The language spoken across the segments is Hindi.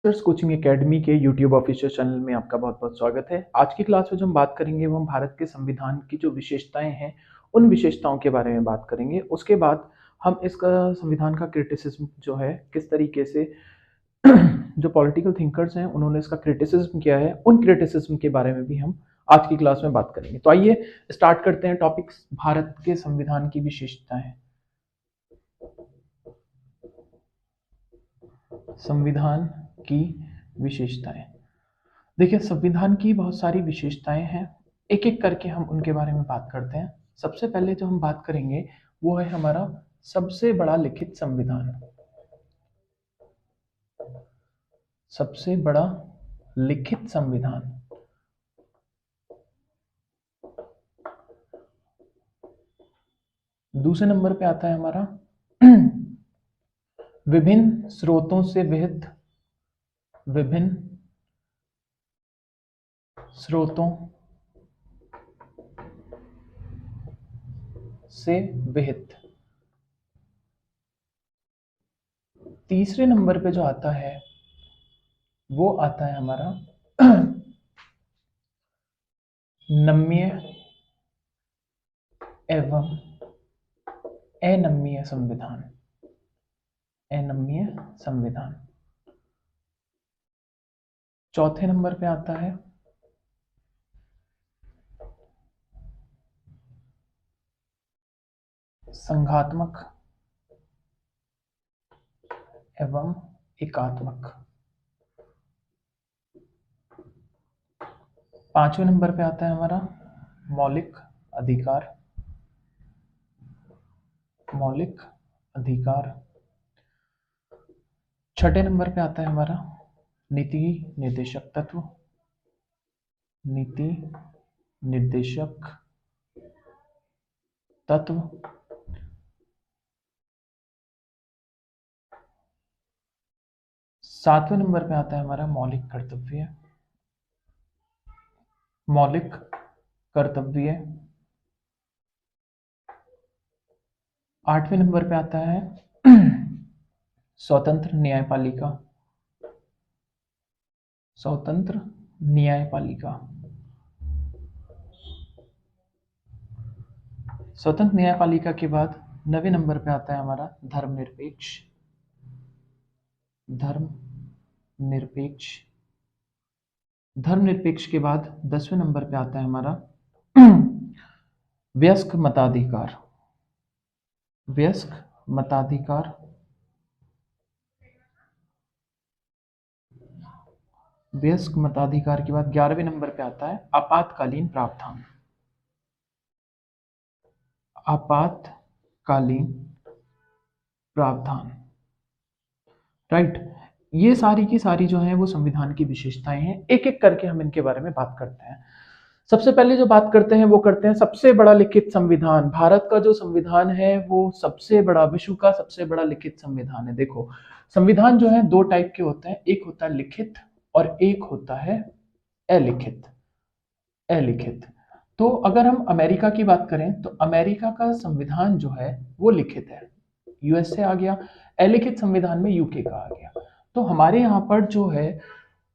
कोचिंग एकेडमी के यूट्यूब ऑफिशियल चैनल में आपका बहुत बहुत स्वागत है। आज की क्लास में जो हम बात करेंगे वो हम भारत के संविधान की जो विशेषताएं हैं उन विशेषताओं के बारे में बात करेंगे। उसके बाद हम इसका संविधान का क्रिटिसिज्म जो है किस तरीके से जो पॉलिटिकल थिंकर्स हैं उन्होंने इसका क्रिटिसिज्म किया है, उन क्रिटिसिज्म के बारे में भी हम आज की क्लास में बात करेंगे। तो आइए स्टार्ट करते हैं टॉपिक्स भारत के संविधान की विशेषताएं। संविधान की विशेषताएं। देखिए, संविधान की बहुत सारी विशेषताएं हैं, एक एक करके हम उनके बारे में बात करते हैं। सबसे पहले जो हम बात करेंगे वो है हमारा सबसे बड़ा लिखित संविधान। सबसे बड़ा लिखित संविधान। दूसरे नंबर पे आता है हमारा विभिन्न स्रोतों से विहित, विभिन्न स्रोतों से विहित। तीसरे नंबर पे जो आता है वो आता है हमारा नम्य एवं अनम्य संविधान। अनम्य संविधान। चौथे नंबर पे आता है संघात्मक एवं एकात्मक। पांचवें नंबर पे आता है हमारा मौलिक अधिकार। मौलिक अधिकार। छठे नंबर पे आता है हमारा नीति निर्देशक तत्व। नीति निर्देशक तत्व। सातवें नंबर पे आता है हमारा मौलिक कर्तव्य। मौलिक कर्तव्य। आठवें नंबर पे आता है स्वतंत्र न्यायपालिका। स्वतंत्र न्यायपालिका। स्वतंत्र न्यायपालिका के बाद 9वें नंबर पे आता है हमारा धर्मनिरपेक्ष। धर्मनिरपेक्ष। धर्मनिरपेक्ष के बाद 10वें नंबर पे आता है हमारा वयस्क मताधिकार। वयस्क मताधिकार। वयस्क मताधिकार के बाद 11वें नंबर पे आता है आपातकालीन प्रावधान। आपातकालीन प्रावधान। राइट। ये सारी की सारी जो है वो संविधान की विशेषताएं हैं, एक एक करके हम इनके बारे में बात करते हैं। सबसे पहले जो बात करते हैं वो करते हैं सबसे बड़ा लिखित संविधान। भारत का जो संविधान है वो सबसे बड़ा, विश्व का सबसे बड़ा लिखित संविधान है। देखो, संविधान जो है दो टाइप के होते हैं, एक होता है लिखित और एक होता है अलिखित। अलिखित। तो अगर हम अमेरिका की बात करें तो अमेरिका का संविधान जो है वो लिखित है, यूएसए आ गया। अलिखित संविधान में यूके का आ गया। तो हमारे यहाँ पर जो है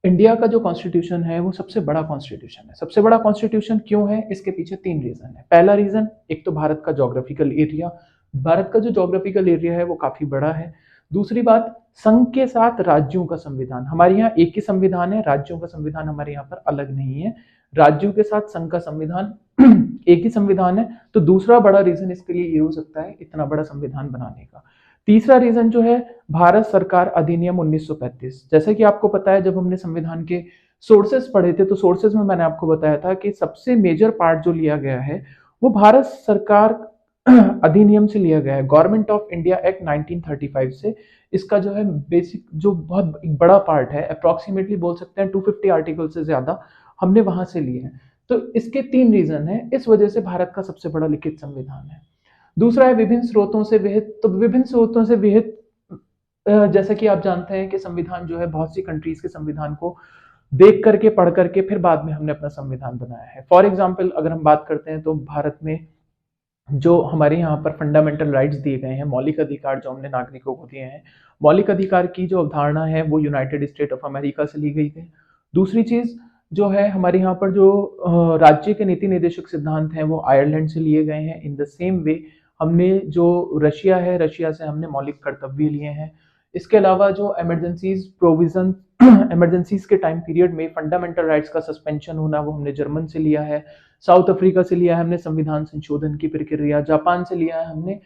इंडिया का जो कॉन्स्टिट्यूशन है वो सबसे बड़ा कॉन्स्टिट्यूशन है। सबसे बड़ा कॉन्स्टिट्यूशन क्यों है? इसके पीछे तीन रीजन है। पहला रीजन, एक तो भारत का ज्योग्राफिकल एरिया। भारत का जो ज्योग्राफिकल एरिया है वो काफी बड़ा है। दूसरी बात, संघ के साथ राज्यों का संविधान। हमारे यहाँ एक ही संविधान है, राज्यों का संविधान हमारे यहाँ पर अलग नहीं है। राज्यों के साथ संघ का संविधान एक ही संविधान है। तो दूसरा बड़ा रीजन इसके लिए ये हो सकता है इतना बड़ा संविधान बनाने का। तीसरा रीजन जो है भारत सरकार अधिनियम 1935। जैसे कि आपको पता है, जब हमने संविधान के सोर्सेस पढ़े थे तो सोर्सेस में मैंने आपको बताया था कि सबसे मेजर पार्ट जो लिया गया है वो भारत सरकार अधिनियम से लिया गया है, गवर्नमेंट ऑफ इंडिया एक्ट 1935 से। इसका जो है बेसिक जो बहुत बड़ा पार्ट है, अप्रोक्सीमेटली बोल सकते हैं 250 आर्टिकल से ज्यादा हमने वहां से लिए हैं। तो इसके तीन रीजन है, इस वजह से भारत का सबसे बड़ा लिखित संविधान है। दूसरा है विभिन्न स्रोतों से विहित। तो विभिन्न स्रोतों से विहित, जैसे कि आप जानते हैं कि संविधान जो है बहुत सी कंट्रीज के संविधान को देख करके, पढ़ करके फिर बाद में हमने अपना संविधान बनाया है। फॉर एग्जाम्पल अगर हम बात करते हैं तो भारत में जो हमारे यहाँ पर फंडामेंटल राइट्स दिए गए हैं, मौलिक अधिकार जो हमने नागरिकों को दिए हैं, मौलिक अधिकार की जो अवधारणा है वो यूनाइटेड स्टेट ऑफ अमेरिका से ली गई थी। दूसरी चीज़ जो है हमारे यहाँ पर जो राज्य के नीति निर्देशक सिद्धांत हैं वो आयरलैंड से लिए गए हैं। इन द सेम वे हमने जो रशिया है, रशिया से हमने मौलिक कर्तव्य लिए हैं। इसके अलावा जो इमरजेंसीज प्रोविजन इमरजेंसीज के टाइम पीरियड में फंडामेंटल राइट्स का सस्पेंशन होना वो हमने जर्मन से लिया है। साउथ अफ्रीका से लिया है हमने संविधान संशोधन की प्रक्रिया, जापान से लिया है हमने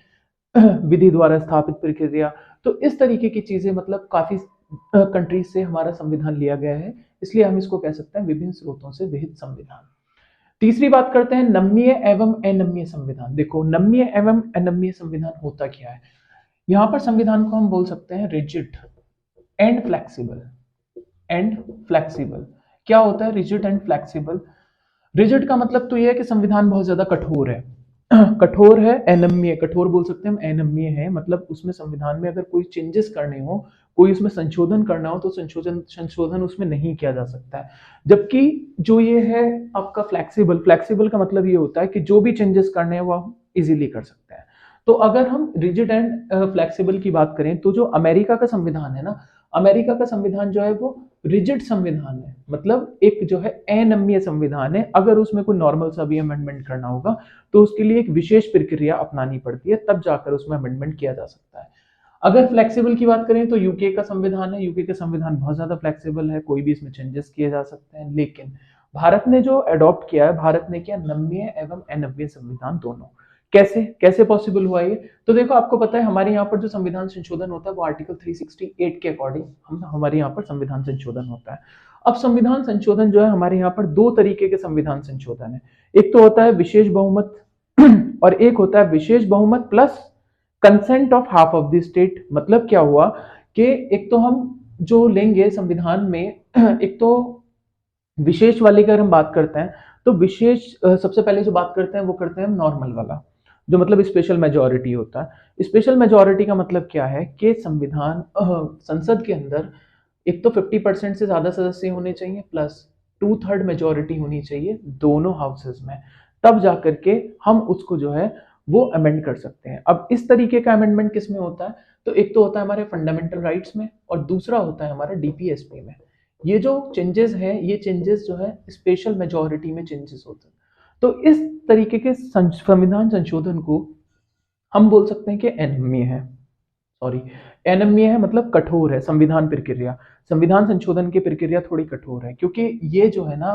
विधि द्वारा स्थापित प्रक्रिया। तो इस तरीके की चीजें मतलब काफी कंट्रीज से हमारा संविधान लिया गया है, इसलिए हम इसको कह सकते हैं विभिन्न स्रोतों से विहित संविधान। तीसरी बात करते हैं नम्य एवं अनम्य संविधान। देखो नम्य एवं अनम्य संविधान होता क्या है। यहाँ पर संविधान को हम बोल सकते हैं rigid and flexible. And flexible क्या होता है रिजिड एंड फ्लेक्सिबल। रिजिड का मतलब तो यह है कि संविधान बहुत ज्यादा कठोर है कठोर है। अनम्य कठोर बोल सकते हैं हम, अनम्य है मतलब उसमें संविधान में अगर कोई चेंजेस करने हो, कोई उसमें संशोधन करना हो तो संशोधन उसमें नहीं किया जा सकता है। जबकि जो ये है आपका फ्लेक्सिबल, फ्लेक्सिबल का मतलब ये होता है कि जो भी चेंजेस करने हैं वो हम इजीली कर सकते हैं। तो अगर हम रिजिड एंड फ्लेक्सिबल की बात करें तो जो अमेरिका का संविधान है ना, अमेरिका का संविधान जो है वो रिजिड संविधान है, मतलब एक जो है अनम्य संविधान है। अगर उसमें कोई नॉर्मल सा भी अमेंडमेंट करना होगा तो उसके लिए एक विशेष प्रक्रिया अपनानी पड़ती है, तब जाकर उसमें अमेंडमेंट किया जा सकता है। अगर फ्लेक्सिबल की बात करें तो यूके का संविधान है, यूके का संविधान बहुत ज्यादा फ्लेक्सिबल है, कोई भी इसमें चेंजेस किए जा सकते हैं। लेकिन भारत ने जो अडॉप्ट किया है, भारत ने किया नम्य एवं अनम्य संविधान दोनों। कैसे कैसे पॉसिबल हुआ ये। तो देखो आपको पता है हमारे यहाँ पर जो संविधान संशोधन होता है वो आर्टिकल 368 के अकॉर्डिंग हमारे यहाँ पर संविधान संशोधन होता है। अब संविधान संशोधन जो है हमारे यहाँ पर दो तरीके के संविधान संशोधन है। एक तो होता है विशेष बहुमत और एक होता है विशेष बहुमत plus consent of half of the state. मतलब क्या हुआ कि एक तो हम जो लेंगे संविधान में एक तो विशेष वाले की अगर हम बात करते हैं तो विशेष सबसे पहले जो बात करते हैं वो करते हैं हम नॉर्मल वाला, जो मतलब स्पेशल मेजोरिटी होता है। स्पेशल मेजोरिटी का मतलब क्या है कि संविधान संसद के अंदर एक तो 50% से ज्यादा सदस्य होने चाहिए प्लस 2/3 मेजोरिटी होनी चाहिए दोनों हाउसेज में, तब जाकर के हम उसको जो है वो अमेंड कर सकते हैं। अब इस तरीके का अमेंडमेंट किस में होता है, तो एक तो होता है हमारे फंडामेंटल राइट्स में और दूसरा होता है हमारा डीपीएसपी में। ये जो चेंजेस है ये चेंजेस जो है स्पेशल मेजोरिटी में चेंजेस होते हैं। तो इस तरीके के संविधान संशोधन को हम बोल सकते हैं कि अनम्य है। सॉरी, अनम्य है मतलब कठोर है संविधान प्रक्रिया। संविधान संशोधन की प्रक्रिया थोड़ी कठोर है क्योंकि ये जो है ना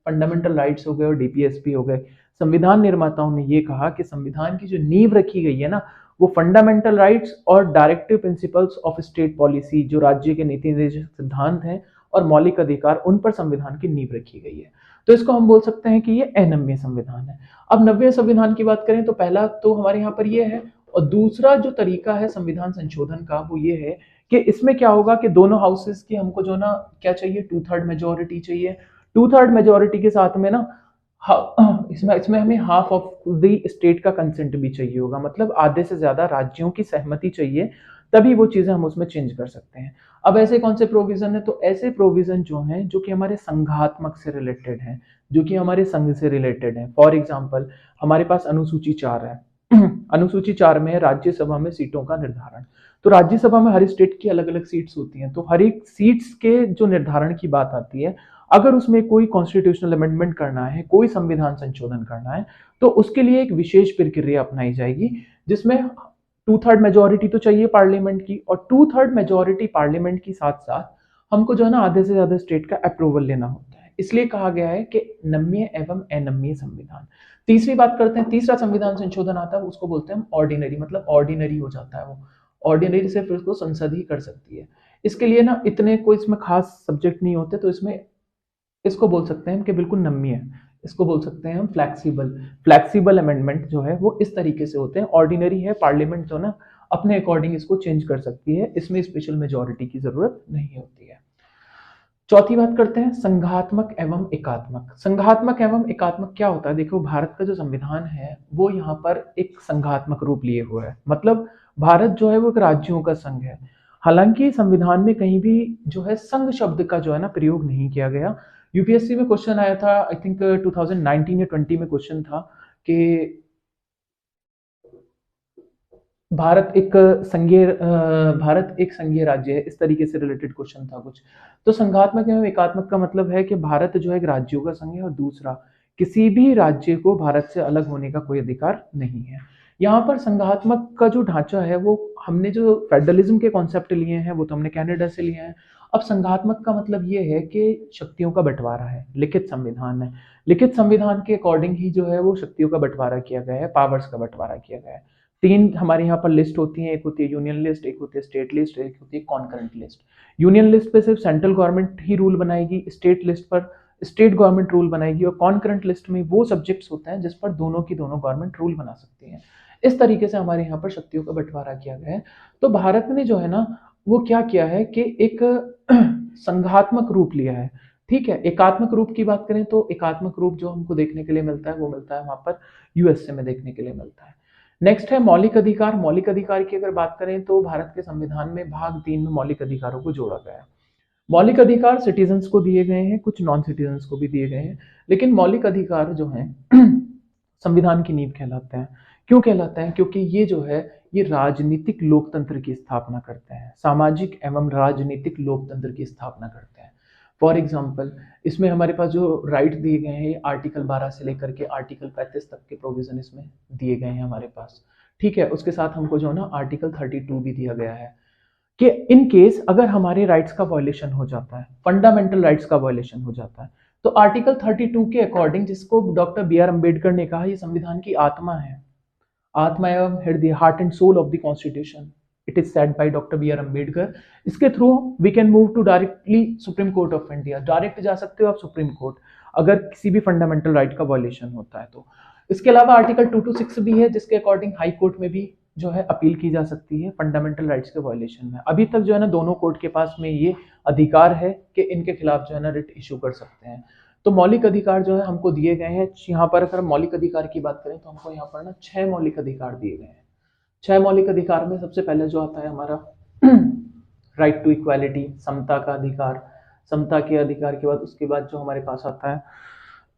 फंडामेंटल राइट्स हो गए और डीपीएसपी हो गए, संविधान निर्माताओं ने ये कहा कि संविधान की जो नींव रखी गई है ना वो फंडामेंटल राइट्स और directive principles of state policy, जो राज्य के नीति निर्देशक सिद्धांत हैं और मौलिक अधिकार, उन पर संविधान की नींव रखी गई है। तो इसको हम बोल सकते हैं कि ये अनम्य संविधान है। अब नव्य संविधान की बात करें तो पहला तो हमारे यहाँ पर ये है, और दूसरा जो तरीका है संविधान संशोधन का वो ये है कि इसमें क्या होगा कि दोनों हाउसेस की हमको जो ना क्या चाहिए 2/3 मेजोरिटी चाहिए। 2/3 मेजोरिटी के साथ में ना इसमें इसमें हमें हाफ ऑफ द स्टेट का कंसेंट भी चाहिए होगा, मतलब आधे से ज्यादा राज्यों की सहमति चाहिए, तभी वो चीजें हम उसमें चेंज कर सकते हैं। अब ऐसे कौन से प्रोविजन है, तो ऐसे प्रोविजन जो हैं जो कि हमारे संघात्मक से रिलेटेड हैं, जो कि हमारे संघ से रिलेटेड हैं। फॉर एग्जाम्पल हमारे पास अनुसूची 4 है अनुसूची 4 में है राज्यसभा में सीटों का निर्धारण। तो राज्यसभा में हर स्टेट की अलग अलग सीट्स होती हैं, तो हर एक सीट्स के जो निर्धारण की बात आती है, अगर उसमें कोई कॉन्स्टिट्यूशनल अमेंडमेंट करना है, कोई संविधान संशोधन करना है, तो उसके लिए एक विशेष प्रक्रिया अपनाई जाएगी जिसमें 2/3 मेजोरिटी तो चाहिए पार्लियामेंट की, और 2/3 मेजोरिटी पार्लियामेंट की साथ साथ हमको जो है ना आधे से ज्यादा स्टेट का अप्रूवल लेना होता है। इसलिए कहा गया है कि नम्य एवं अनम्य संविधान। तीसरी बात करते हैं, तीसरा संविधान संशोधन आता है उसको बोलते हैं हम ऑर्डिनरी, मतलब ऑर्डिनरी हो जाता है वो। ऑर्डिनरी सिर्फ उसको संसद ही कर सकती है। इसके लिए ना इतने कोई इसमें खास सब्जेक्ट नहीं होते, तो इसमें इसको बोल सकते हैं कि बिल्कुल नम्य है। इसको बोल सकते हैं हम फ्लैक्सिबल। फ्लैक्सिबल अमेंडमेंट जो है वो इस तरीके से होते हैं। ऑर्डिनरी है, पार्लियामेंट जो ना अपने अकॉर्डिंग इसको चेंज कर सकती है, इसमें स्पेशल मेजोरिटी की जरूरत नहीं होती है। चौथी बात करते हैं संघात्मक एवं एकात्मक। संघात्मक एवं एकात्मक क्या होता है, देखो भारत का जो संविधान है वो यहाँ पर एक संघात्मक रूप लिए हुआ है, मतलब भारत जो है वो एक राज्यों का संघ है। हालांकि संविधान में कहीं भी जो है संघ शब्द का जो है ना प्रयोग नहीं किया गया। यूपीएससी में क्वेश्चन आया था, आई थिंक 2019 या 20 में क्वेश्चन था कि भारत एक संघीय राज्य है, इस तरीके से रिलेटेड क्वेश्चन था कुछ। तो संघात्मक एवं एकात्मक का मतलब है कि भारत जो है एक राज्यों का संघ है, और दूसरा किसी भी राज्य को भारत से अलग होने का कोई अधिकार नहीं है। यहाँ पर संघात्मक का जो ढांचा है वो हमने जो फेडरलिज्म के कॉन्सेप्ट लिए हैं वो तो हमने कनाडा से लिए हैं। अब संघात्मक का मतलब ये है कि शक्तियों का बंटवारा है, लिखित संविधान है, लिखित संविधान के अकॉर्डिंग ही जो है वो शक्तियों का बंटवारा किया गया है, पावर्स का बंटवारा किया गया है। तीन हमारे यहाँ पर लिस्ट होती है, एक होती है यूनियन लिस्ट, एक होती है स्टेट लिस्ट, एक होती है कॉन्करेंट लिस्ट। यूनियन लिस्ट पे सिर्फ सेंट्रल गवर्नमेंट ही रूल बनाएगी, स्टेट लिस्ट पर स्टेट गवर्नमेंट रूल बनाएगी, और कॉन्करेंट लिस्ट में वो सब्जेक्ट्स होते हैं जिस पर दोनों की दोनों गवर्नमेंट रूल बना सकती हैं। इस तरीके से हमारे यहाँ पर शक्तियों का बंटवारा किया गया है। तो भारत ने जो है ना वो क्या किया है कि एक संघात्मक रूप लिया है। ठीक है, एकात्मक रूप की बात करें तो एकात्मक रूप जो हमको देखने के लिए मिलता है वो मिलता है वहां पर यूएसए में देखने के लिए मिलता है। नेक्स्ट है मौलिक अधिकार। मौलिक अधिकार की अगर बात करें तो भारत के संविधान में भाग 3 में मौलिक अधिकारों को जोड़ा गया है। मौलिक अधिकार सिटीजन्स को दिए गए हैं, कुछ नॉन सिटीजन्स को भी दिए गए हैं, लेकिन मौलिक अधिकार जो हैं संविधान की नींव कहलाते हैं। क्यों कहलाते हैं? क्योंकि ये जो है ये राजनीतिक लोकतंत्र की स्थापना करते हैं, सामाजिक एवं राजनीतिक लोकतंत्र की स्थापना करते हैं। फॉर एग्जाम्पल इसमें हमारे पास जो राइट दिए गए हैं आर्टिकल 12 से लेकर के आर्टिकल 35 तक के प्रोविजन इसमें दिए गए हैं हमारे पास। ठीक है, उसके साथ हमको जो है ना आर्टिकल 32 भी दिया गया है कि इन केस अगर हमारे राइट्स का वायलेशन हो जाता है, फंडामेंटल राइट्स का वायलेशन हो जाता है, तो आर्टिकल 32 के अकॉर्डिंग, जिसको डॉक्टर बी आर अम्बेडकर ने कहा ये संविधान की आत्मा है, आत्मा एवं हृदय, heart and soul of the constitution, it is said by doctor B R Ambedkar. इसके through we can move to directly supreme court of India, direct जा सकते हो आप सुप्रीम कोर्ट अगर किसी भी फंडामेंटल राइट का वायलेशन होता है तो। इसके अलावा आर्टिकल 226 भी है जिसके अकॉर्डिंग हाई कोर्ट में भी जो है अपील की जा सकती है फंडामेंटल राइट्स के वायलेशन में। अभी तक जो है ना दोनों कोर्ट के पास में ये अधिकार है कि इनके खिलाफ जो है ना रिट इशू कर सकते हैं। तो मौलिक अधिकार जो है हमको दिए गए हैं। यहाँ पर अगर मौलिक अधिकार की बात करें तो हमको यहाँ पर ना 6 मौलिक अधिकार दिए गए हैं। 6 मौलिक अधिकार में सबसे पहले जो आता है हमारा राइट टू इक्वालिटी, समता का अधिकार। समता के अधिकार के बाद उसके बाद जो हमारे पास आता है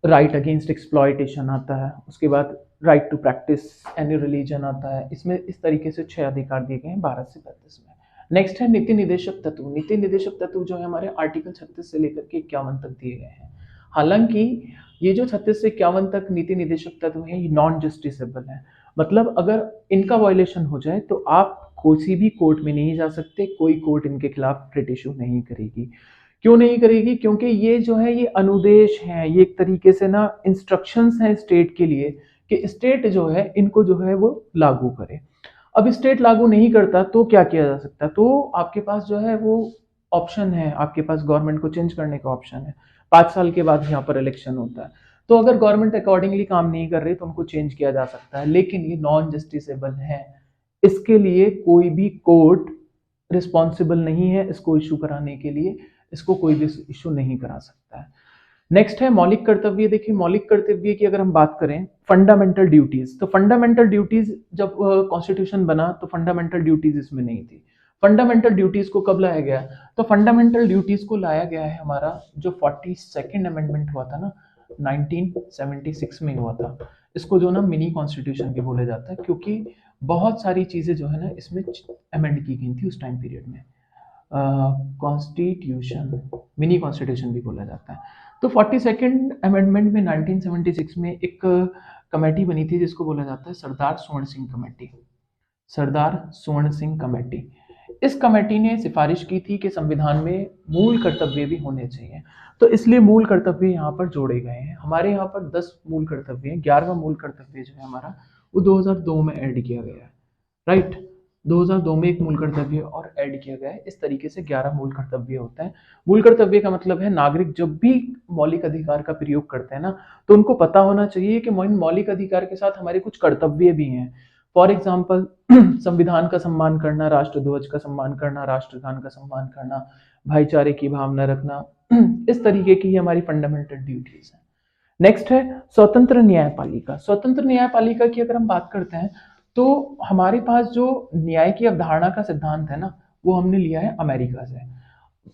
राइट अगेंस्ट एक्सप्लॉयटेशन आता है। उसके बाद right to practise any religion आता है। इसमें इस तरीके से 6 अधिकार दिए गए हैं 12 से 35 में। नेक्स्ट है नीति निदेशक तत्व। नीति निदेशक तत्व जो है हमारे आर्टिकल 36 से लेकर के 51 तक दिए गए हैं। हालांकि ये जो 36 से 51 तक नीति निदेशक तत्व है ये नॉन जस्टिसेबल है, मतलब अगर इनका वायलेशन हो जाए तो आप किसी भी कोर्ट में नहीं जा सकते, कोई कोर्ट इनके खिलाफ रिट इशू नहीं करेगी। क्यों नहीं करेगी? क्योंकि ये जो है ये अनुदेश है, ये एक तरीके से ना इंस्ट्रक्शंस हैं स्टेट के लिए कि स्टेट जो है इनको जो है वो लागू करे। अब स्टेट लागू नहीं करता तो क्या किया जा सकता है? तो आपके पास जो है वो ऑप्शन है, आपके पास गवर्नमेंट को चेंज करने का ऑप्शन है। 5 साल के बाद यहाँ पर इलेक्शन होता है, तो अगर गवर्नमेंट अकॉर्डिंगली काम नहीं कर रही तो उनको चेंज किया जा सकता है, लेकिन ये नॉन जस्टिसेबल है। इसके लिए कोई भी कोर्ट रिस्पॉन्सिबल नहीं है इसको इशू कराने के लिए, इसको कोई भी इशू नहीं करा सकता है। नेक्स्ट है मौलिक कर्तव्य। देखिए मौलिक कर्तव्य की अगर हम बात करें, फंडामेंटल ड्यूटीज, तो फंडामेंटल ड्यूटीज जब कॉन्स्टिट्यूशन बना तो फंडामेंटल ड्यूटीज इसमें नहीं थी। फंडामेंटल ड्यूटीज को कब लाया गया? तो फंडामेंटल ड्यूटीज को लाया गया है हमारा जो 42nd अमेंडमेंट हुआ था ना 1976 में हुआ था। इसको जो ना मिनी कॉन्स्टिट्यूशन भी बोला जाता है, क्योंकि बहुत सारी चीजें जो है ना इसमें अमेंड की गई थी उस टाइम पीरियड में। कॉन्स्टिट्यूशन, मिनी कॉन्स्टिट्यूशन भी बोला जाता है। तो 42nd अमेंडमेंट में 1976 में एक कमेटी बनी थी जिसको बोला जाता है सरदार स्वर्ण सिंह कमेटी। सरदार स्वर्ण सिंह कमेटी, इस कमेटी ने सिफारिश की थी कि संविधान में मूल कर्तव्य भी होने चाहिए, तो इसलिए मूल कर्तव्य यहाँ पर जोड़े गए हैं। हमारे यहाँ पर 10 मूल कर्तव्य हैं। 11वां मूल कर्तव्य जो है हमारा वो 2002 में ऐड किया गया है, राइट। 2002 में एक मूल कर्तव्य और ऐड किया गया है। इस तरीके से 11 मूल कर्तव्य होते हैं। मूल कर्तव्य का मतलब है नागरिक जब भी मौलिक अधिकार का प्रयोग करते हैं ना तो उनको पता होना चाहिए कि मौलिक अधिकार के साथ हमारे कुछ कर्तव्य भी हैं। फॉर एग्जाम्पल संविधान का सम्मान करना, राष्ट्रध्वज का सम्मान करना, राष्ट्रगान का सम्मान करना, भाईचारे की भावना रखना, इस तरीके की हमारी फंडामेंटल ड्यूटीज है। नेक्स्ट है स्वतंत्र न्यायपालिका। स्वतंत्र न्यायपालिका की अगर हम बात करते हैं तो हमारे पास जो न्याय की अवधारणा का सिद्धांत है ना वो हमने लिया है अमेरिका से,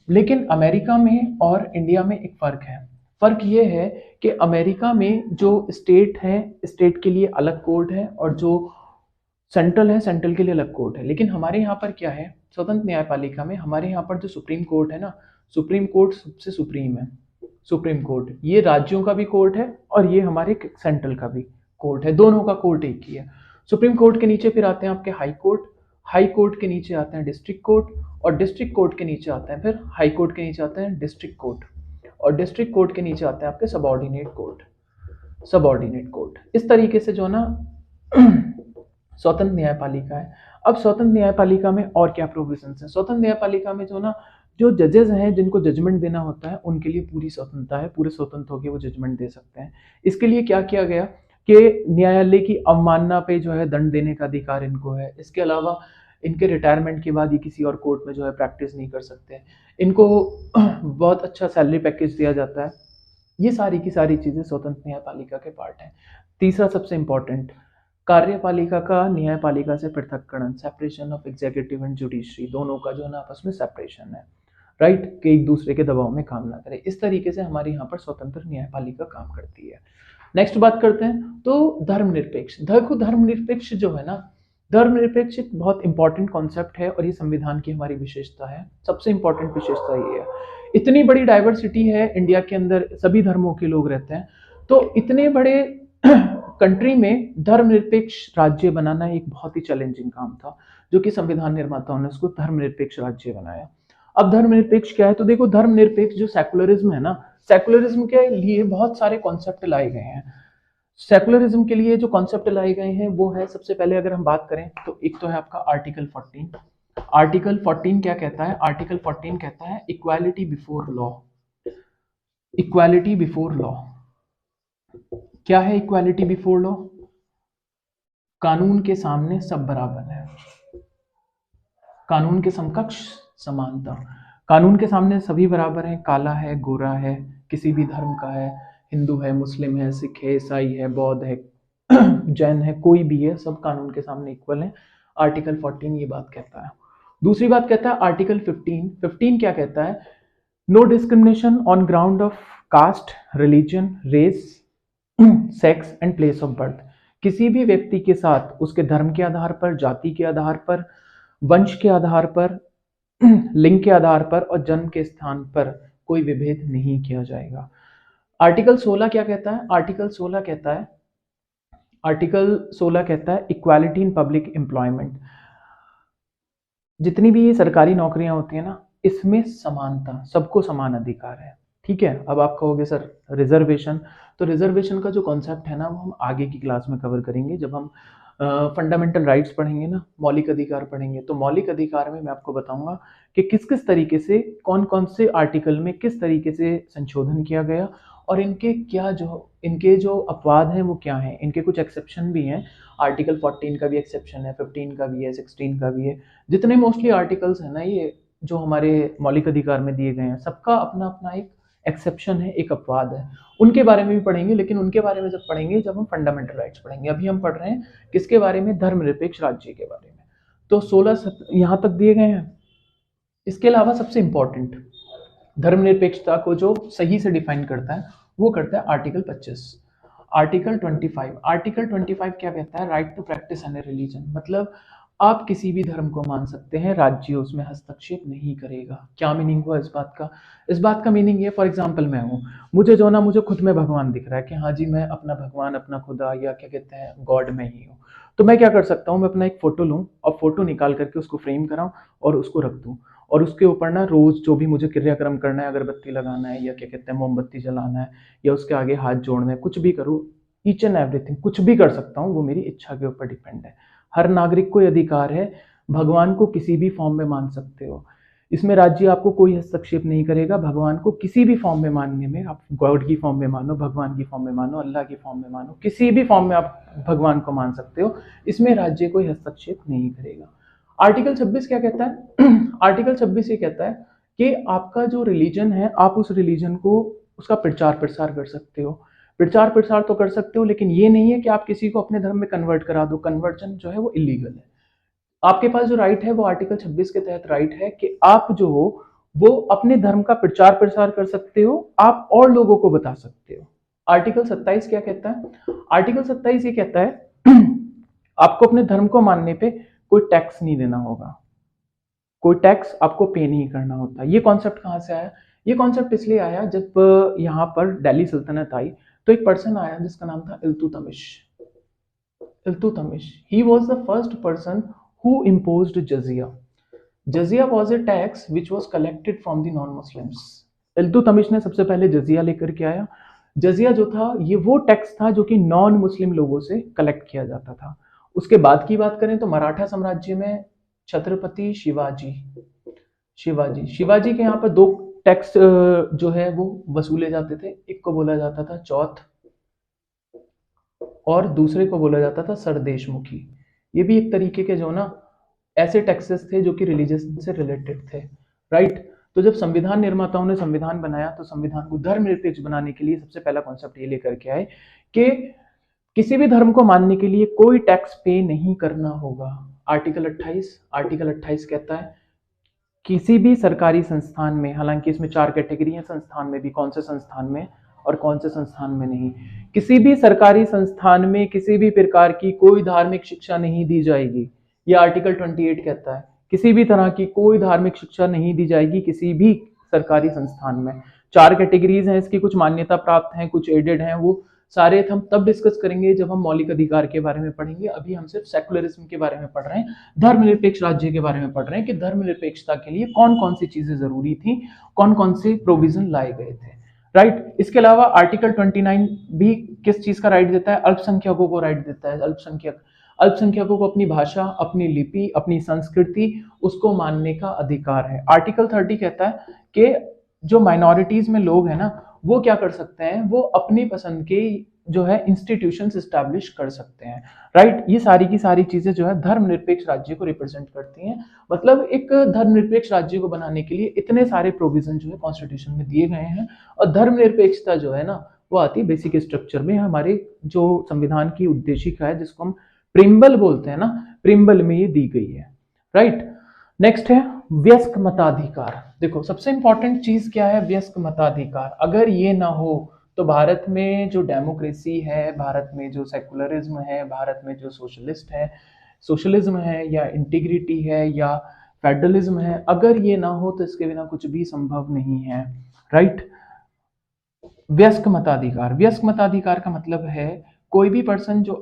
लेकिन अमेरिका में और इंडिया में एक फर्क है। फर्क ये है कि अमेरिका में जो स्टेट है, स्टेट के लिए अलग कोर्ट है, और जो सेंट्रल है, सेंट्रल के लिए अलग कोर्ट है। लेकिन हमारे यहाँ पर क्या है, स्वतंत्र न्यायपालिका में हमारे यहाँ पर जो सुप्रीम कोर्ट है ना, सुप्रीम कोर्ट सबसे सुप्रीम है। सुप्रीम कोर्ट ये राज्यों का भी कोर्ट है और ये हमारे सेंट्रल का भी कोर्ट है, दोनों का कोर्ट एक ही है। सुप्रीम कोर्ट के नीचे फिर आते हैं आपके हाई कोर्ट, हाई कोर्ट के नीचे आते हैं डिस्ट्रिक्ट कोर्ट, और डिस्ट्रिक्ट कोर्ट के नीचे आते हैं फिर हाई कोर्ट के नीचे आते हैं डिस्ट्रिक्ट कोर्ट, और डिस्ट्रिक्ट कोर्ट के नीचे आते हैं आपके सबऑर्डिनेट कोर्ट, सबऑर्डिनेट कोर्ट। इस तरीके से जो ना स्वतंत्र न्यायपालिका है। अब स्वतंत्र न्यायपालिका में और क्या प्रोविजंस हैं? स्वतंत्र न्यायपालिका में जो ना जो जजेस हैं जिनको जजमेंट देना होता है उनके लिए पूरी स्वतंत्रता है, पूरे स्वतंत्र होकर वो जजमेंट दे सकते हैं। इसके लिए क्या किया गया कि न्यायालय की अवमानना पे जो है दंड देने का अधिकार इनको है। इसके अलावा इनके रिटायरमेंट के बाद ये किसी और कोर्ट में जो है प्रैक्टिस नहीं कर सकते। इनको बहुत अच्छा सैलरी पैकेज दिया जाता है। ये सारी की सारी चीज़ें स्वतंत्र न्यायपालिका के पार्ट हैं। तीसरा सबसे इंपॉर्टेंट, कार्यपालिका का न्यायपालिका से पृथक्करण, separation of executive and judiciary, दोनों का जो है ना आपस में सेपरेशन है, राइट, कि एक दूसरे के दबाव में काम ना करे। इस तरीके से हमारे यहाँ पर स्वतंत्र न्यायपालिका काम करती है। नेक्स्ट बात करते हैं तो धर्मनिरपेक्ष। देखो धर्मनिरपेक्ष जो है ना, धर्मनिरपेक्ष एक बहुत इंपॉर्टेंट कॉन्सेप्ट है और ये संविधान की हमारी विशेषता है। सबसे इंपॉर्टेंट विशेषता ये है, इतनी बड़ी डाइवर्सिटी है इंडिया के अंदर, सभी धर्मों के लोग रहते हैं, तो इतने बड़े कंट्री में धर्मनिरपेक्ष राज्य बनाना एक बहुत ही चैलेंजिंग काम था, जो कि संविधान निर्माताओं ने उसको धर्मनिरपेक्ष राज्य बनाया। अब धर्मनिरपेक्ष क्या है? तो देखो धर्मनिरपेक्ष जो सेकुलरिज्म है ना, सेकुलरिज्म के लिए बहुत सारे कॉन्सेप्ट लाए गए हैं। सेकुलरिज्म के लिए जो कॉन्सेप्ट लाए गए हैं वो है, सबसे पहले अगर हम बात करें तो एक तो है आपका आर्टिकल 14। आर्टिकल 14 क्या कहता है? आर्टिकल 14 कहता है equality before law. Equality before law क्या है? इक्वालिटी बिफोर लॉ, कानून के सामने सब बराबर है, कानून के समकक्ष समानता। कानून के सामने सभी बराबर हैं, काला है, गोरा है, किसी भी धर्म का है, हिंदू है, मुस्लिम है, सिख है, ईसाई है, बौद्ध है, जैन है, कोई भी है, सब कानून के सामने इक्वल है। आर्टिकल 14 ये बात कहता है। दूसरी बात कहता है आर्टिकल 15। 15 क्या कहता है? No discrimination on ground of caste, religion, race, sex and place of birth. किसी भी व्यक्ति के साथ उसके धर्म के आधार पर, जाति के आधार पर, वंश के आधार पर, लिंग के आधार पर और जन्म के स्थान पर कोई विभेद नहीं किया जाएगा। आर्टिकल 16 क्या कहता है? आर्टिकल 16 कहता है, आर्टिकल 16 कहता है इक्वालिटी इन पब्लिक एम्प्लॉयमेंट। जितनी भी ये सरकारी नौकरियां होती है ना, इसमें समानता, सबको समान अधिकार है। ठीक है। अब आप कहोगे सर रिजर्वेशन, तो रिजर्वेशन का जो कॉन्सेप्ट है ना वो हम आगे की क्लास में कवर करेंगे, जब हम फंडामेंटल राइट्स पढ़ेंगे ना, मौलिक अधिकार पढ़ेंगे, तो मौलिक अधिकार में मैं आपको बताऊंगा कि किस किस तरीके से, कौन कौन से आर्टिकल में किस तरीके से संशोधन किया गया और इनके जो अपवाद हैं वो क्या हैं। इनके कुछ एक्सेप्शन भी हैं, आर्टिकल 14 का भी एक्सेप्शन है, 15 का भी है, 16 का भी है। जितने मोस्टली आर्टिकल्स हैं ना ये जो हमारे मौलिक अधिकार में दिए गए हैं, सबका अपना अपना एक एक्सेप्शन है, एक अपवाद है। उनके बारे में भी पढ़ेंगे, लेकिन उनके बारे में जब पढ़ेंगे जब हम फंडामेंटल राइट्स पढ़ेंगे। अभी हम पढ़ रहे हैं किसके बारे में? धर्मनिरपेक्ष राज्य के बारे में। तो 16 यहाँ तक दिए गए हैं। इसके अलावा सबसे इंपॉर्टेंट धर्मनिरपेक्षता को जो सही से डिफाइन करता है वो करता है आर्टिकल 25। आर्टिकल 25, आर्टिकल 25 क्या कहता है? Right to practise any religion. मतलब आप किसी भी धर्म को मान सकते हैं, राज्य उसमें हस्तक्षेप नहीं करेगा। क्या मीनिंग हुआ इस बात का? इस बात का मीनिंग ये, फॉर एग्जांपल मैं हूँ, मुझे खुद में भगवान दिख रहा है कि हाँ जी मैं अपना भगवान, अपना खुदा या क्या कहते हैं गॉड में ही हूँ। तो मैं क्या कर सकता हूँ, मैं अपना एक फोटो लूँ और फोटो निकाल करके उसको फ्रेम कराऊँ और उसको रख दूँ, और उसके ऊपर ना रोज जो भी मुझे क्रियाक्रम करना है, अगरबत्ती लगाना है या क्या कहते हैं मोमबत्ती जलाना है या उसके आगे हाथ जोड़ना है, कुछ भी करूँ, ईच एंड एवरीथिंग कुछ भी कर सकता हूँ, वो मेरी इच्छा के ऊपर डिपेंड है। हर नागरिक को अधिकार है, भगवान को किसी भी फॉर्म में मान सकते हो, इसमें राज्य आपको कोई हस्तक्षेप नहीं करेगा। भगवान को किसी भी फॉर्म में मानने में, आप गॉड की फॉर्म में मानो, भगवान की फॉर्म में मानो, अल्लाह की फॉर्म में मानो, किसी भी फॉर्म में आप भगवान को मान सकते हो, इसमें राज्य कोई हस्तक्षेप नहीं करेगा। आर्टिकल 26 क्या कहता है? आर्टिकल 26 ये कहता है कि आपका जो रिलीजन है, आप उस रिलीजन को, उसका प्रचार प्रसार कर सकते हो। प्रचार प्रसार तो कर सकते हो, लेकिन ये नहीं है कि आप किसी को अपने धर्म में कन्वर्ट करा दो। कन्वर्जन जो है वो इलीगल है। आपके पास जो राइट है वो आर्टिकल 26 के तहत राइट है कि आप जो हो वो अपने धर्म का प्रचार प्रसार कर सकते हो, आप और लोगों को बता सकते हो। आर्टिकल 27 क्या कहता है? आर्टिकल 27 ये कहता है आपको अपने धर्म को मानने पे कोई टैक्स नहीं देना होगा, कोई टैक्स आपको पे नहीं करना होता। ये कॉन्सेप्ट कहाँ से आया? ये कॉन्सेप्ट इसलिए आया जब यहाँ पर दिल्ली सल्तनत आई तो एक पर्सन आया जिसका नाम था Iltutmish. Iltutmish, he was the first person who imposed jizya. Jizya was a tax which was collected from the non Muslims. Iltutmish ने सबसे पहले जजिया लेकर के आया। जजिया जो था ये वो टैक्स था जो कि नॉन मुस्लिम लोगों से कलेक्ट किया जाता था। उसके बाद की बात करें तो मराठा साम्राज्य में छत्रपति शिवाजी शिवाजी शिवाजी के यहाँ पर दो टैक्स जो है वो वसूले जाते थे। एक को बोला जाता था चौथ और दूसरे को बोला जाता था सरदेशमुखी। ये भी एक तरीके के जो ना ऐसे टैक्सेस थे जो कि रिलीजन से रिलेटेड थे, राइट। तो जब संविधान निर्माताओं ने संविधान बनाया तो संविधान को धर्मनिरपेक्ष बनाने के लिए सबसे पहला कॉन्सेप्ट ये लेकर के आए कि किसी भी धर्म को मानने के लिए कोई टैक्स पे नहीं करना होगा। आर्टिकल 28 कहता है किसी भी सरकारी संस्थान में, हालांकि इसमें 4 कैटेगरी है संस्थान में भी, कौन से संस्थान में और कौन से संस्थान में नहीं, किसी भी सरकारी संस्थान में किसी भी प्रकार की कोई धार्मिक शिक्षा नहीं दी जाएगी। ये आर्टिकल 28 कहता है किसी भी तरह की कोई धार्मिक शिक्षा नहीं दी जाएगी किसी भी सरकारी संस्थान में। 4 कैटेगरीज हैं इसकी, कुछ मान्यता प्राप्त हैं, कुछ एडेड हैं, वो सारे हम तब डिस्कस करेंगे जब हम मौलिक अधिकार के बारे में पढ़ेंगे। अभी हम सिर्फ सेकुलरिज्म के बारे में पढ़ रहे हैं, धर्मनिरपेक्ष राज्य के बारे में पढ़ रहे हैं कि धर्मनिरपेक्षता के लिए कौन कौन सी चीजें जरूरी थी, कौन कौन से प्रोविजन लाए गए थे, राइट। इसके अलावा आर्टिकल 29 भी किस चीज का राइट देता है? अल्पसंख्यकों को राइट देता है। अल्पसंख्यकों को अपनी भाषा, अपनी लिपि, अपनी संस्कृति उसको मानने का अधिकार है। आर्टिकल 30 कहता है कि जो माइनॉरिटीज में लोग हैं ना वो क्या कर सकते हैं, वो अपनी पसंद के जो है इंस्टीट्यूशंस एस्टैब्लिश कर सकते हैं, राइट। ये सारी की सारी चीजें जो है धर्मनिरपेक्ष राज्य को रिप्रेजेंट करती हैं। मतलब एक धर्मनिरपेक्ष राज्य को बनाने के लिए इतने सारे प्रोविजन जो है कॉन्स्टिट्यूशन में दिए गए हैं। और धर्मनिरपेक्षता जो है ना वो आती है बेसिक स्ट्रक्चर में, हमारे जो संविधान की उद्देशिका है जिसको हम प्रिम्बल बोलते हैं ना, प्रिम्बल में ये दी गई है, राइट। नेक्स्ट है वयस्क मताधिकार। देखो सबसे इंपॉर्टेंट चीज क्या है? वयस्क मताधिकार। अगर ये ना हो तो भारत में जो डेमोक्रेसी है, भारत में जो सेकुलरिज्म है, भारत में जो सोशलिज्म है या इंटीग्रिटी है या फेडरलिज्म है, अगर ये ना हो तो इसके बिना कुछ भी संभव नहीं है, राइट। वयस्क मताधिकार, वयस्क मताधिकार का मतलब है कोई भी पर्सन जो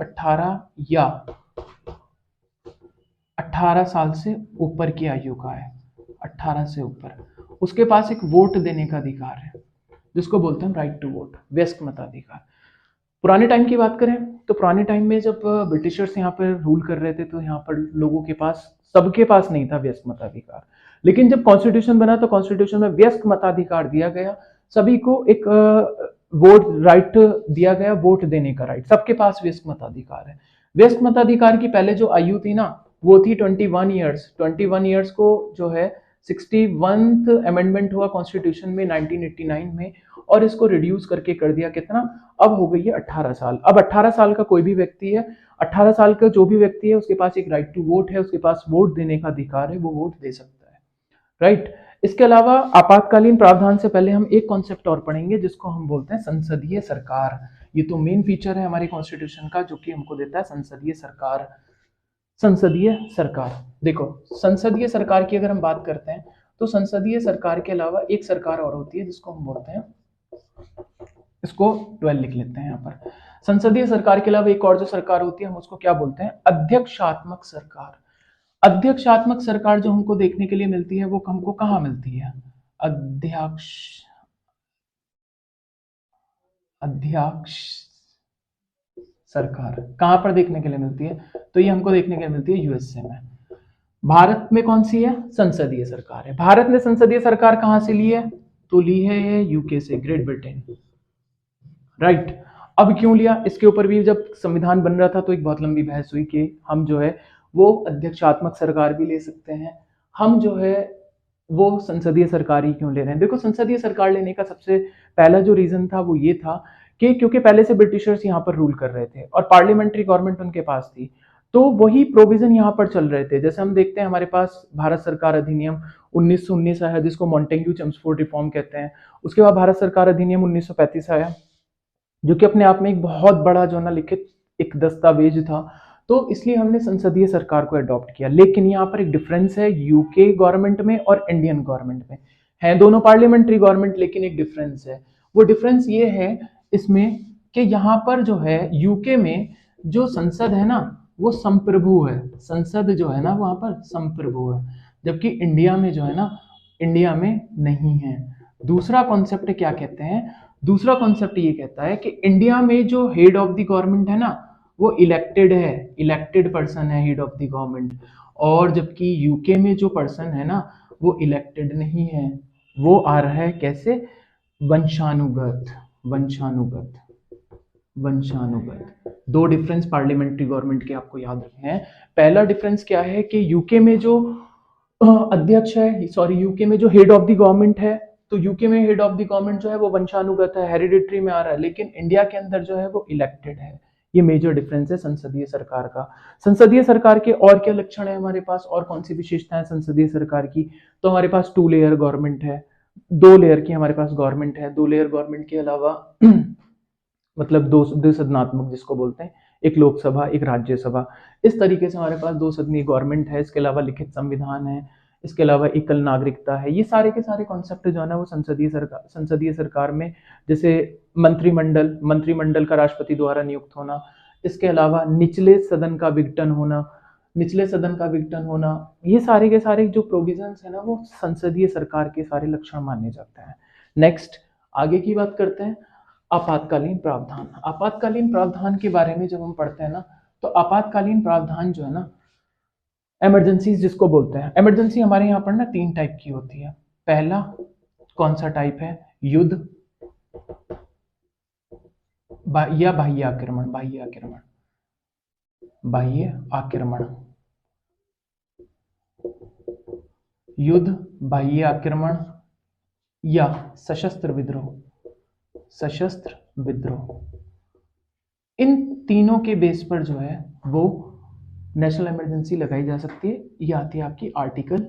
18 साल से ऊपर की आयु का है, 18 से ऊपर, उसके पास एक वोट देने का अधिकार है जिसको बोलते हैं राइट टू वोट, वयस्क मताधिकार। पुराने टाइम की बात करें तो पुराने टाइम में जब ब्रिटिशर्स यहाँ पर रूल कर रहे थे तो यहाँ पर लोगों के पास, सबके पास नहीं था वयस्क मताधिकार। लेकिन जब कॉन्स्टिट्यूशन बना तो कॉन्स्टिट्यूशन में वयस्क मताधिकार दिया गया, सभी को एक वोट राइट दिया गया, वोट देने का राइट, सबके पास वयस्क मताधिकार है। वयस्क मताधिकार की पहले जो आयु थी ना वो थी 21 ईयर्स। 21 ईयर्स को जो है 61th अमेंडमेंट हुआ कॉन्स्टिट्यूशन में 1989 में, और इसको रिड्यूस करके कर दिया कितना, अब हो गई है 18 साल। अब 18 साल का कोई भी व्यक्ति है, 18 साल का जो भी व्यक्ति है उसके पास एक राइट टू वोट है, उसके पास वोट देने का अधिकार है, वो वोट दे सकता है, राइट। इसके अलावा आपातकालीन प्रावधान से पहले हम एक कॉन्सेप्ट और पढ़ेंगे जिसको हम बोलते हैं संसदीय सरकार। ये तो मेन फीचर है हमारे कॉन्स्टिट्यूशन का जो कि हमको देता है संसदीय सरकार। संसदीय सरकार, देखो संसदीय सरकार की अगर हम बात करते हैं तो संसदीय सरकार के अलावा एक सरकार और होती है जिसको हम बोलते हैं, इसको 12 लिख लेते हैं यहाँ पर। संसदीय सरकार के अलावा एक और जो सरकार होती है हम उसको क्या बोलते हैं? अध्यक्षात्मक सरकार। अध्यक्षात्मक सरकार जो हमको देखने के लिए मिलती है वो हमको कहाँ मिलती है? अध्यक्ष सरकार कहां पर देखने के लिए मिलती है? तो ये हमको देखने के लिए मिलती है यूएसए में। भारत में कौन सी है? संसदीय सरकार है। भारत ने संसदीय सरकार कहां से ली है? तो ली है ये यूके से, ग्रेट ब्रिटेन, राइट। अब क्यों लिया? इसके ऊपर भी जब संविधान बन रहा था तो एक बहुत लंबी बहस हुई कि हम जो है वो अध्यक्षात्मक सरकार भी ले सकते हैं, हम जो है वो संसदीय सरकार ही क्यों ले रहे हैं? देखो संसदीय सरकार लेने का सबसे पहला जो रीजन था वो ये था कि क्योंकि पहले से ब्रिटिशर्स यहाँ पर रूल कर रहे थे और पार्लियामेंट्री गवर्नमेंट उनके पास थी, तो वही प्रोविजन यहाँ पर चल रहे थे। जैसे हम देखते हैं हमारे पास भारत सरकार अधिनियम 1919 आया जिसको मॉन्टेग्यू चेम्सफोर्ड रिफॉर्म कहते हैं। उसके बाद भारत सरकार अधिनियम 1935 आया जो कि अपने आप में एक बहुत बड़ा जो ना लिखित एक दस्तावेज था तो इसलिए हमने संसदीय सरकार को अडॉप्ट किया। लेकिन यहाँ पर एक डिफरेंस है यूके गवर्नमेंट में और इंडियन गवर्नमेंट में। है दोनों पार्लियामेंट्री गवर्नमेंट, लेकिन एक डिफरेंस है। वो डिफरेंस ये है इसमें कि यहाँ पर जो है यूके में जो संसद है ना वो संप्रभु है, संसद जो है ना वहां पर संप्रभु है, जबकि इंडिया में जो है ना, इंडिया में नहीं है। दूसरा कॉन्सेप्ट क्या कहते हैं, दूसरा कॉन्सेप्ट ये कहता है कि इंडिया में जो हेड ऑफ द गवर्नमेंट है ना वो इलेक्टेड है, इलेक्टेड पर्सन है हेड ऑफ द गवर्नमेंट, और जबकि यूके में जो पर्सन है ना वो इलेक्टेड नहीं है, वो आ रहा है कैसे, वंशानुगत, वंशानुगत, वंशानुगत। दो डिफरेंस पार्लियामेंट्री गवर्नमेंट के आपको याद रखने हैं। पहला डिफरेंस क्या है कि यूके में जो अध्यक्ष है, सॉरी यूके में जो हेड ऑफ द गवर्नमेंट है, तो यूके में हेड ऑफ द गवर्नमेंट जो है वो वंशानुगत है, हेरिडिटरी में आ रहा है, लेकिन इंडिया के अंदर जो है वो इलेक्टेड है। ये मेजर डिफरेंस है संसदीय सरकार का। संसदीय सरकार के और क्या लक्षण है हमारे पास, और कौन सी विशेषताएं संसदीय सरकार की, तो हमारे पास 2 लेयर गवर्नमेंट है, 2 लेयर की हमारे पास गवर्नमेंट है। 2 लेयर गवर्नमेंट के अलावा मतलब दो द्विसदनात्मक जिसको बोलते हैं, एक लोकसभा एक राज्यसभा, इस तरीके से हमारे पास 2 सदनीय गवर्नमेंट है। इसके अलावा लिखित संविधान है, इसके अलावा एकल नागरिकता है। ये सारे के सारे कॉन्सेप्ट जो है ना वो संसदीय सरकार में, जैसे मंत्रिमंडल, मंत्रिमंडल का राष्ट्रपति द्वारा नियुक्त होना, इसके अलावा निचले सदन का विघटन होना, निचले सदन का विघटन होना, ये सारे के सारे जो प्रोविजंस है ना वो संसदीय सरकार के सारे लक्षण माने जाते हैं। नेक्स्ट आगे की बात करते हैं, आपातकालीन प्रावधान। आपातकालीन प्रावधान के बारे में जब हम पढ़ते हैं ना, तो आपातकालीन प्रावधान जो है ना, इमरजेंसी जिसको बोलते हैं, इमरजेंसी हमारे यहाँ पर ना 3 टाइप की होती है। पहला कौन सा टाइप है, युद्ध या बाह्य आक्रमण, बाह्य आक्रमण, बाह्य आक्रमण, युद्ध, बाह्य आक्रमण या सशस्त्र विद्रोह, सशस्त्र विद्रोह। इन तीनों के बेस पर जो है वो नेशनल इमरजेंसी लगाई जा सकती है। ये आती है आपकी आर्टिकल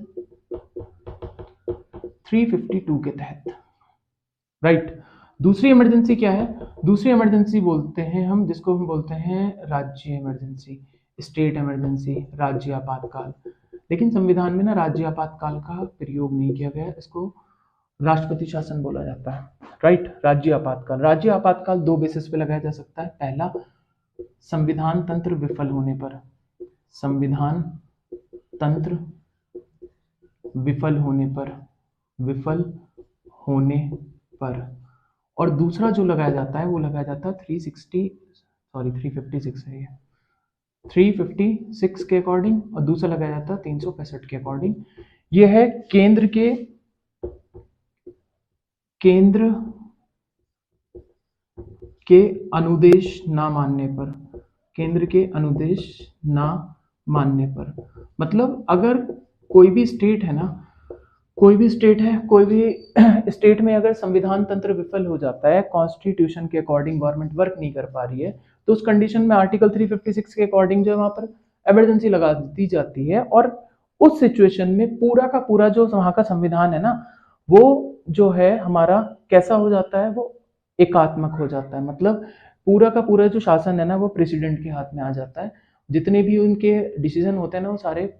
352 के तहत, राइट। दूसरी इमरजेंसी क्या है, दूसरी इमरजेंसी बोलते हैं हम, जिसको हम बोलते हैं राज्य इमरजेंसी, स्टेट इमरजेंसी, राज्य आपातकाल। लेकिन संविधान में ना राज्य आपातकाल का प्रयोग नहीं किया गया, इसको राष्ट्रपति शासन बोला जाता है, राइट। राज्य आपातकाल, राज्य आपातकाल 2 बेसिस पे लगाया जा सकता है। पहला, संविधान तंत्र विफल होने पर, संविधान तंत्र विफल होने पर, विफल होने पर। और दूसरा जो लगाया जाता है वो लगाया जाता है 356 है ये, 356 के अकॉर्डिंग, और दूसरा लगाया जाता है 365 के अकॉर्डिंग। ये है केंद्र के अनुदेश ना मानने पर, केंद्र के अनुदेश ना मानने पर। मतलब अगर कोई भी स्टेट है ना, कोई भी स्टेट है, कोई भी स्टेट में अगर संविधान तंत्र विफल हो जाता है, कॉन्स्टिट्यूशन के अकॉर्डिंग गवर्नमेंट वर्क नहीं कर पा रही है, तो उस कंडीशन में आर्टिकल 356 के अकॉर्डिंग जो है वहां पर इमरजेंसी लगा दी जाती है। और उस सिचुएशन में पूरा का पूरा जो वहां का संविधान है ना वो जो है हमारा कैसा हो जाता है, वो एकात्मक हो जाता है। मतलब पूरा का पूरा जो शासन है ना वो प्रेसिडेंट के हाथ में आ जाता है। जितने भी उनके डिसीजन होते हैं ना वो सारे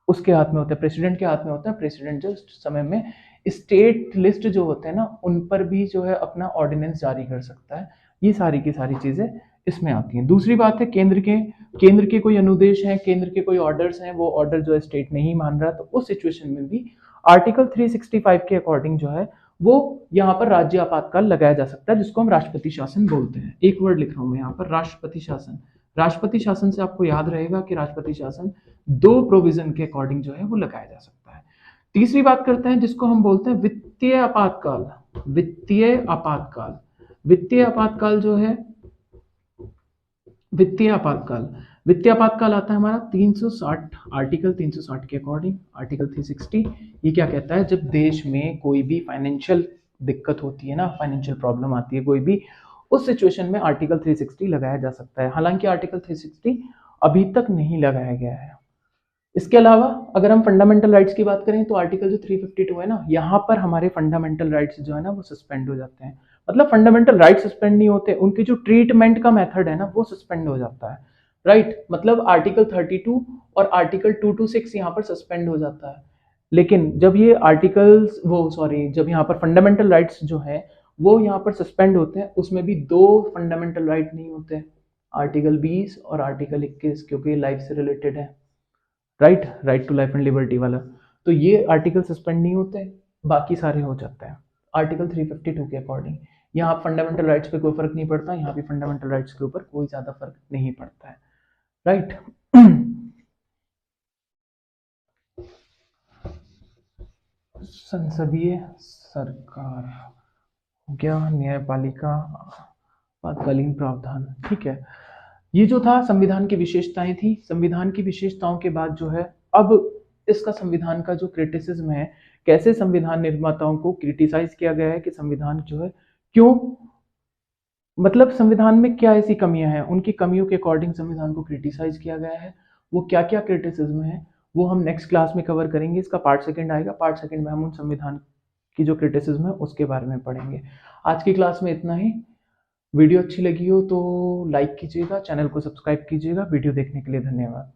उसके हाथ में होता है, प्रेसिडेंट के हाथ में होता है। प्रेसिडेंट जो समय में स्टेट लिस्ट जो होते हैं ना उन पर भी जो है अपना ऑर्डिनेंस जारी कर सकता है। ये सारी की सारी चीजें इसमें आती हैं। दूसरी बात है केंद्र के कोई अनुदेश हैं, केंद्र के कोई ऑर्डर्स हैं, वो ऑर्डर जो है स्टेट नहीं मान रहा, तो उस सिचुएशन में भी आर्टिकल 365 के अकॉर्डिंग जो है वो यहाँ पर राज्य आपातकाल लगाया जा सकता है, जिसको हम राष्ट्रपति शासन बोलते हैं। एक वर्ड लिख रहा हूं मैं यहाँ पर, राष्ट्रपति शासन। राष्ट्रपति शासन से आपको याद रहेगा कि राष्ट्रपति शासन 2 प्रोविजन के अकॉर्डिंग जो है वो लगाया जा सकता है। तीसरी बात करते हैं जिसको हम बोलते हैं वित्तीय आपातकाल। वित्तीय आपातकाल, वित्तीय आपातकाल जो है, वित्तीय आपातकाल आता है हमारा 360, आर्टिकल 360 के अकॉर्डिंग। आर्टिकल 360 ये क्या कहता है, जब देश में कोई भी फाइनेंशियल दिक्कत होती है ना, फाइनेंशियल प्रॉब्लम आती है कोई भी, उस सिचुएशन में आर्टिकल 360 लगाया जा सकता है। हालांकि आर्टिकल 360 अभी तक नहीं लगाया गया है। इसके अलावा अगर हम फंडामेंटल राइट्स की बात करें तो आर्टिकल जो 352 है ना, यहाँ पर हमारे फंडामेंटल राइट्स जो है ना वो सस्पेंड हो जाते हैं। मतलब फंडामेंटल राइट्स सस्पेंड नहीं होते, उनकी जो ट्रीटमेंट का मेथड है ना वो सस्पेंड हो जाता है। राइट, मतलब आर्टिकल 32 और आर्टिकल 226 यहाँ पर सस्पेंड हो जाता है। लेकिन जब ये आर्टिकल्स वो सॉरी जब यहाँ पर फंडामेंटल राइट्स जो है वो यहाँ पर सस्पेंड होते हैं, उसमें भी दो फंडामेंटल राइट नहीं होते हैं, आर्टिकल 20 और आर्टिकल 21, क्योंकि लाइफ से रिलेटेड है। Right, right to life and liberty वाला, तो ये आर्टिकल सस्पेंड नहीं होते, बाकी सारे हो जाते हैं आर्टिकल 352 के अकॉर्डिंग। यहाँ फंडामेंटल राइट्स पे कोई फर्क नहीं पड़ता, यहाँ भी फंडामेंटल राइट्स के ऊपर कोई ज्यादा फर्क नहीं पड़ता है। राइट। संसदीय सरकार हो गया, न्यायपालिका, आपातकालीन प्रावधान, ठीक है। ये जो था संविधान की विशेषताएं थी। संविधान की विशेषताओं के बाद जो है अब इसका संविधान का जो क्रिटिसिज्म है, कैसे संविधान निर्माताओं को क्रिटिसाइज किया गया है कि संविधान जो है क्यों, मतलब संविधान में क्या ऐसी कमियां हैं, उनकी कमियों के अकॉर्डिंग संविधान को क्रिटिसाइज किया गया है। वो क्या क्या क्रिटिसिज्म है वो हम नेक्स्ट क्लास में कवर करेंगे। इसका पार्ट सेकंड आएगा, पार्ट सेकंड में हम उन संविधान की जो क्रिटिसिज्म है उसके बारे में पढ़ेंगे। आज की क्लास में इतना ही। वीडियो अच्छी लगी हो तो लाइक कीजिएगा, चैनल को सब्सक्राइब कीजिएगा। वीडियो देखने के लिए धन्यवाद।